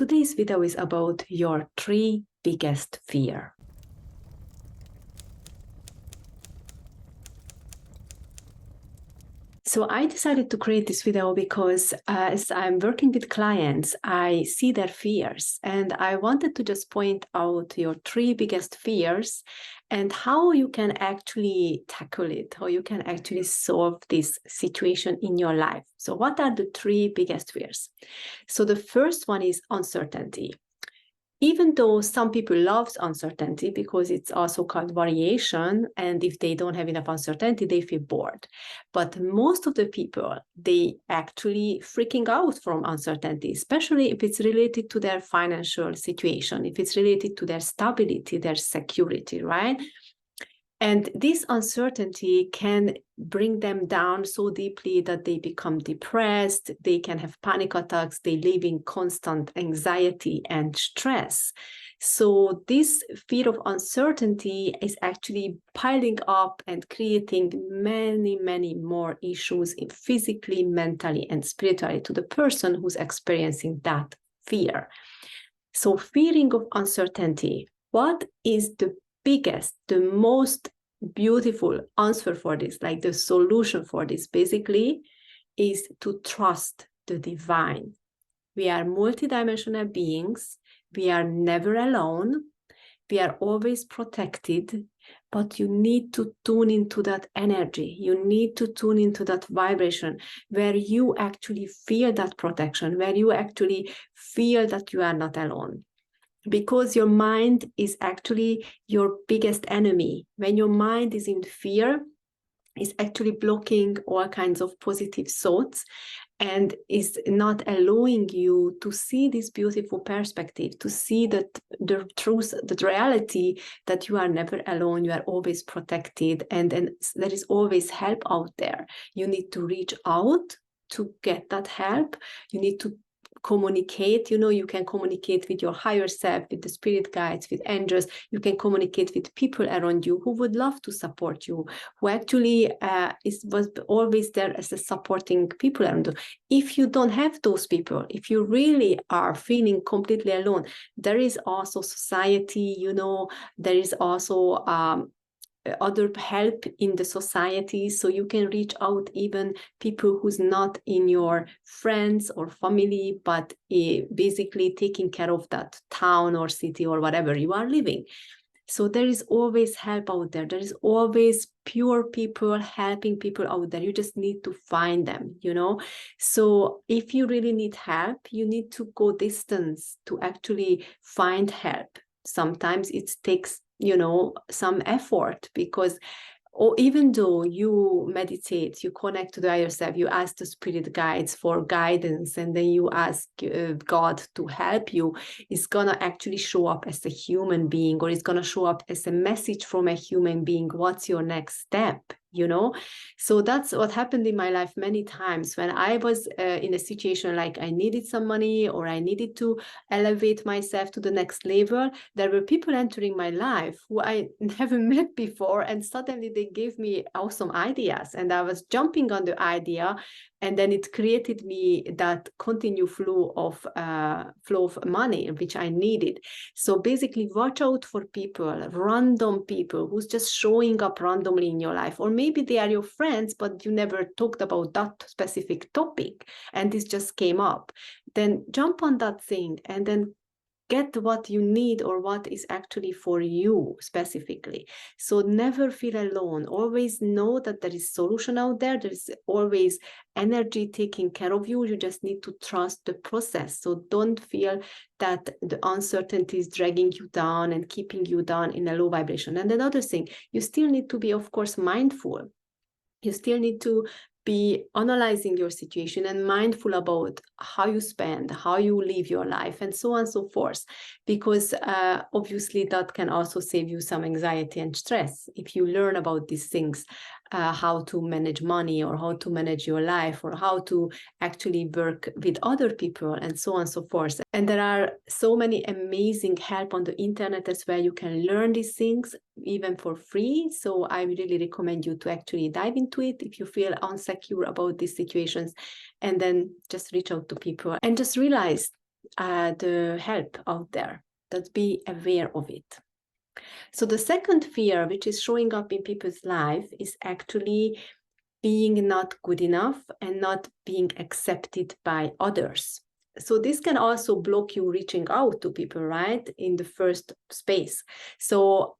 Today's video is about your 3 biggest fear. So I decided to create this video because as I'm working with clients, I see their fears, and I wanted to just point out your 3 biggest fears and how you can actually tackle it, how you can actually solve this situation in your life. So what are the 3 biggest fears? So the first one is uncertainty. Even though some people love uncertainty because it's also called variation, and if they don't have enough uncertainty, they feel bored. But most of the people, they actually freaking out from uncertainty, especially if it's related to their financial situation, if it's related to their stability, their security, right? And this uncertainty can bring them down so deeply that they become depressed, they can have panic attacks, they live in constant anxiety and stress. So this fear of uncertainty is actually piling up and creating many, many more issues physically, mentally, and spiritually to the person who's experiencing that fear. So fearing of uncertainty, what is the biggest, the most beautiful answer for this, like the solution for this, basically, is to trust the divine. We are multidimensional beings. We are never alone. We are always protected, but you need to tune into that energy. You need to tune into that vibration where you actually feel that protection, where you actually feel that you are not alone. Because your mind is actually your biggest enemy. When your mind is in fear, it's actually blocking all kinds of positive thoughts and is not allowing you to see this beautiful perspective, to see that the truth, the reality that you are never alone, you are always protected, and there is always help out there. You need to reach out to get that help. You need to communicate. You can communicate with your higher self, with the spirit guides, with angels. You can communicate with people around you who would love to support you, who actually was always there as a supporting people around you. If you don't have those people, if you really are feeling completely alone, there is also society, there is also other help in the society, so you can reach out even people who's not in your friends or family, but basically taking care of that town or city or whatever you are living. So there is always help out there. There is always pure people helping people out there. You just need to find them, So if you really need help, you need to go distance to actually find help. Sometimes it takes some effort, because even though you meditate, you connect to the higher self, you ask the spirit guides for guidance, and then you ask God to help you, it's gonna actually show up as a human being, or it's gonna show up as a message from a human being. What's your next step? So that's what happened in my life many times when I was in a situation like I needed some money, or I needed to elevate myself to the next level. There were people entering my life who I never met before, and suddenly they gave me awesome ideas, and I was jumping on the idea, and then it created me that continued flow of money, which I needed. So basically, watch out for people, random people who's just showing up randomly in your life, or maybe they are your friends, but you never talked about that specific topic, and this just came up. Then jump on that thing, and then get what you need, or what is actually for you specifically. So never feel alone. Always know that there is solution out there. There is always energy taking care of you. You just need to trust the process. So don't feel that the uncertainty is dragging you down and keeping you down in a low vibration. And another thing, you still need to be, of course, mindful. You still need to be analyzing your situation and mindful about how you spend, how you live your life, and so on and so forth, because obviously that can also save you some anxiety and stress if you learn about these things, how to manage money, or how to manage your life, or how to actually work with other people, and so on and so forth. And there are so many amazing help on the internet as well. You can learn these things even for free. So I really recommend you to actually dive into it if you feel insecure about these situations, and then just reach out to people and just realize the help out there. That be aware of it. So the second fear, which is showing up in people's life, is actually being not good enough and not being accepted by others. So this can also block you reaching out to people, right, in the first space. So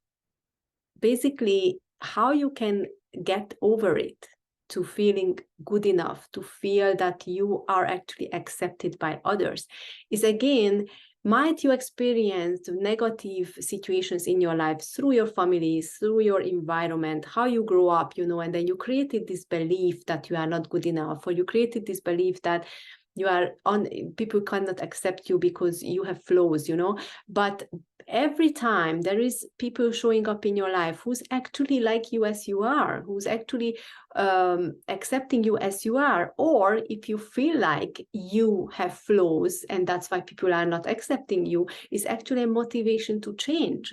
basically, how you can get over it, to feeling good enough, to feel that you are actually accepted by others, is again, might you experience negative situations in your life through your family, through your environment, how you grow up, and then you created this belief that you are not good enough, or you created this belief that people cannot accept you because you have flaws, but every time there is people showing up in your life who's actually like you as you are, who's actually accepting you as you are, or if you feel like you have flaws and that's why people are not accepting you, is actually a motivation to change.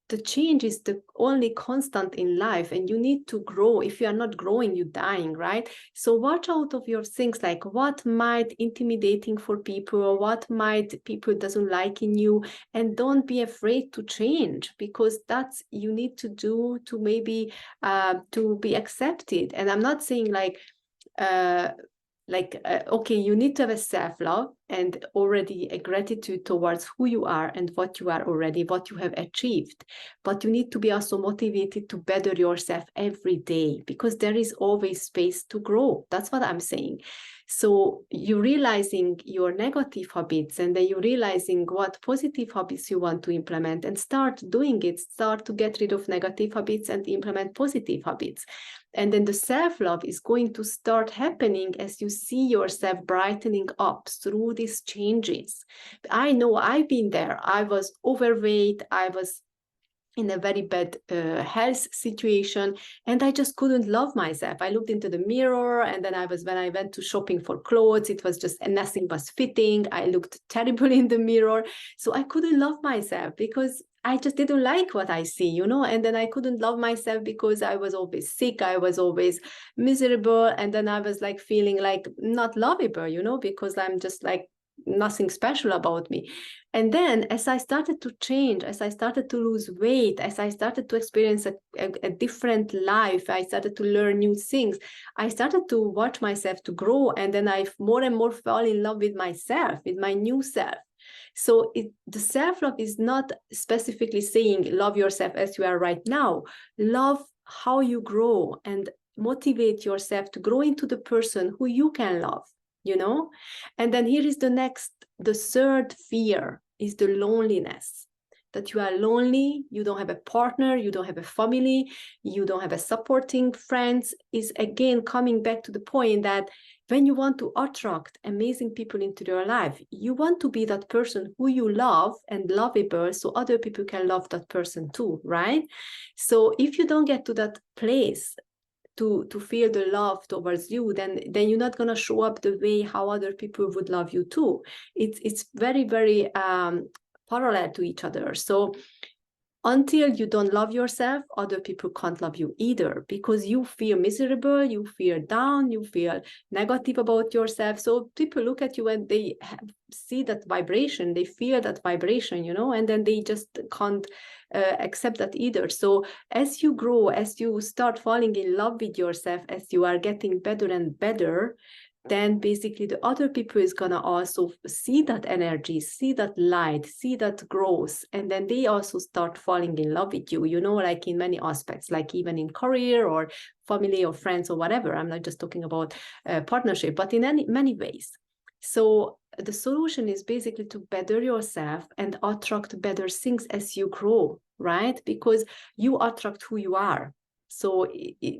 The change is the only constant in life, and you need to grow. If you are not growing, you're dying, right? So watch out of your things, like what might intimidating for people, or what might people doesn't like in you, and don't be afraid to change, because that's you need to do to maybe to be accepted. And I'm not saying okay, you need to have a self-love and already a gratitude towards who you are and what you are already, what you have achieved. But you need to be also motivated to better yourself every day, because there is always space to grow. That's what I'm saying. So you're realizing your negative habits, and then you're realizing what positive habits you want to implement, and start doing it. Start to get rid of negative habits and implement positive habits. And then the self-love is going to start happening as you see yourself brightening up through these changes. I know I've been there. I was overweight. I was in a very bad health situation, and I just couldn't love myself. I looked into the mirror, and then when I went to shopping for clothes, it was just nothing was fitting. I looked terrible in the mirror. So I couldn't love myself because I just didn't like what I see, and then I couldn't love myself because I was always sick. I was always miserable. And then I was like feeling like not lovable, because I'm just like nothing special about me. And then as I started to change, as I started to lose weight, as I started to experience a different life, I started to learn new things, I started to watch myself to grow. And then I more and more fell in love with myself, with my new self. So the self-love is not specifically saying love yourself as you are right now. Love how you grow and motivate yourself to grow into the person who you can love, And then here is the third fear is the loneliness. That you are lonely, you don't have a partner, you don't have a family, you don't have a supporting friends, is again coming back to the point that when you want to attract amazing people into your life, you want to be that person who you love and lovable, so other people can love that person too, right? So if you don't get to that place to feel the love towards you, then you're not going to show up the way how other people would love you too. It's very, very parallel to each other. So until you don't love yourself, other people can't love you either, because you feel miserable, you feel down, you feel negative about yourself. So people look at you and they see that vibration, they feel that vibration, and then they just can't accept that either. So as you grow, as you start falling in love with yourself, as you are getting better and better, then basically the other people is going to also see that energy, see that light, see that growth. And then they also start falling in love with you, like in many aspects, like even in career or family or friends or whatever. I'm not just talking about partnership, but in many ways. So the solution is basically to better yourself and attract better things as you grow, right? Because you attract who you are. So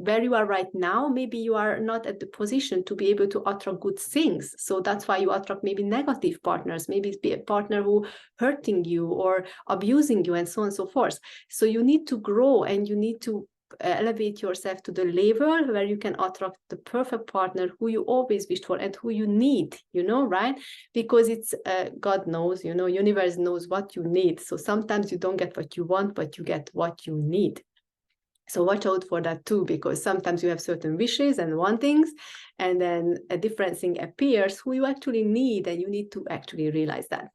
where you are right now, maybe you are not at the position to be able to attract good things. So that's why you attract maybe negative partners, maybe it's a partner who hurting you or abusing you and so on and so forth. So you need to grow and you need to elevate yourself to the level where you can attract the perfect partner who you always wished for and who you need, right? Because it's God knows, universe knows what you need. So sometimes you don't get what you want, but you get what you need. So watch out for that too, because sometimes you have certain wishes and wantings, and then a different thing appears who you actually need, and you need to actually realize that.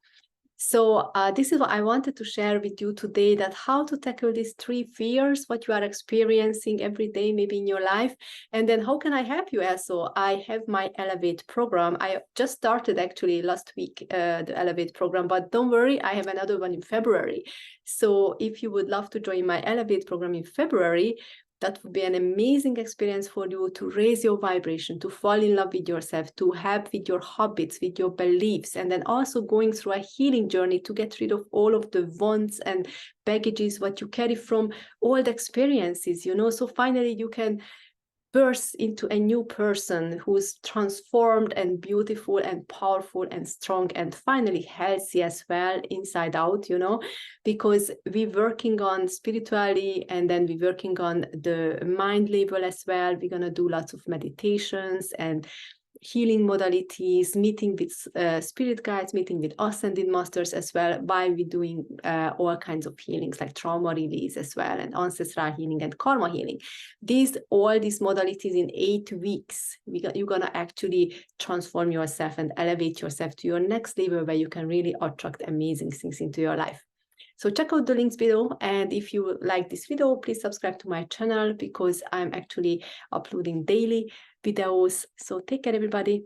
So this is what I wanted to share with you today, that how to tackle these 3 fears, what you are experiencing every day, maybe in your life, and then how can I help you also. I have my Elevate program. I just started actually last week, the Elevate program, but don't worry, I have another one in February. So if you would love to join my Elevate program in February, that would be an amazing experience for you to raise your vibration, to fall in love with yourself, to help with your habits, with your beliefs, and then also going through a healing journey to get rid of all of the wants and baggages, what you carry from old experiences, you know. So finally you can burst into a new person who's transformed and beautiful and powerful and strong and finally healthy as well, inside out, you know, because we're working on spirituality, and then we're working on the mind level as well. We're going to do lots of meditations and healing modalities, meeting with spirit guides, meeting with ascended masters as well, while we're doing all kinds of healings like trauma release as well, and ancestral healing and karma healing. All these modalities in 8 weeks, you're gonna actually transform yourself and elevate yourself to your next level, where you can really attract amazing things into your life. So check out the links below, and if you like this video, please subscribe to my channel, because I'm actually uploading daily videos. So take care, everybody.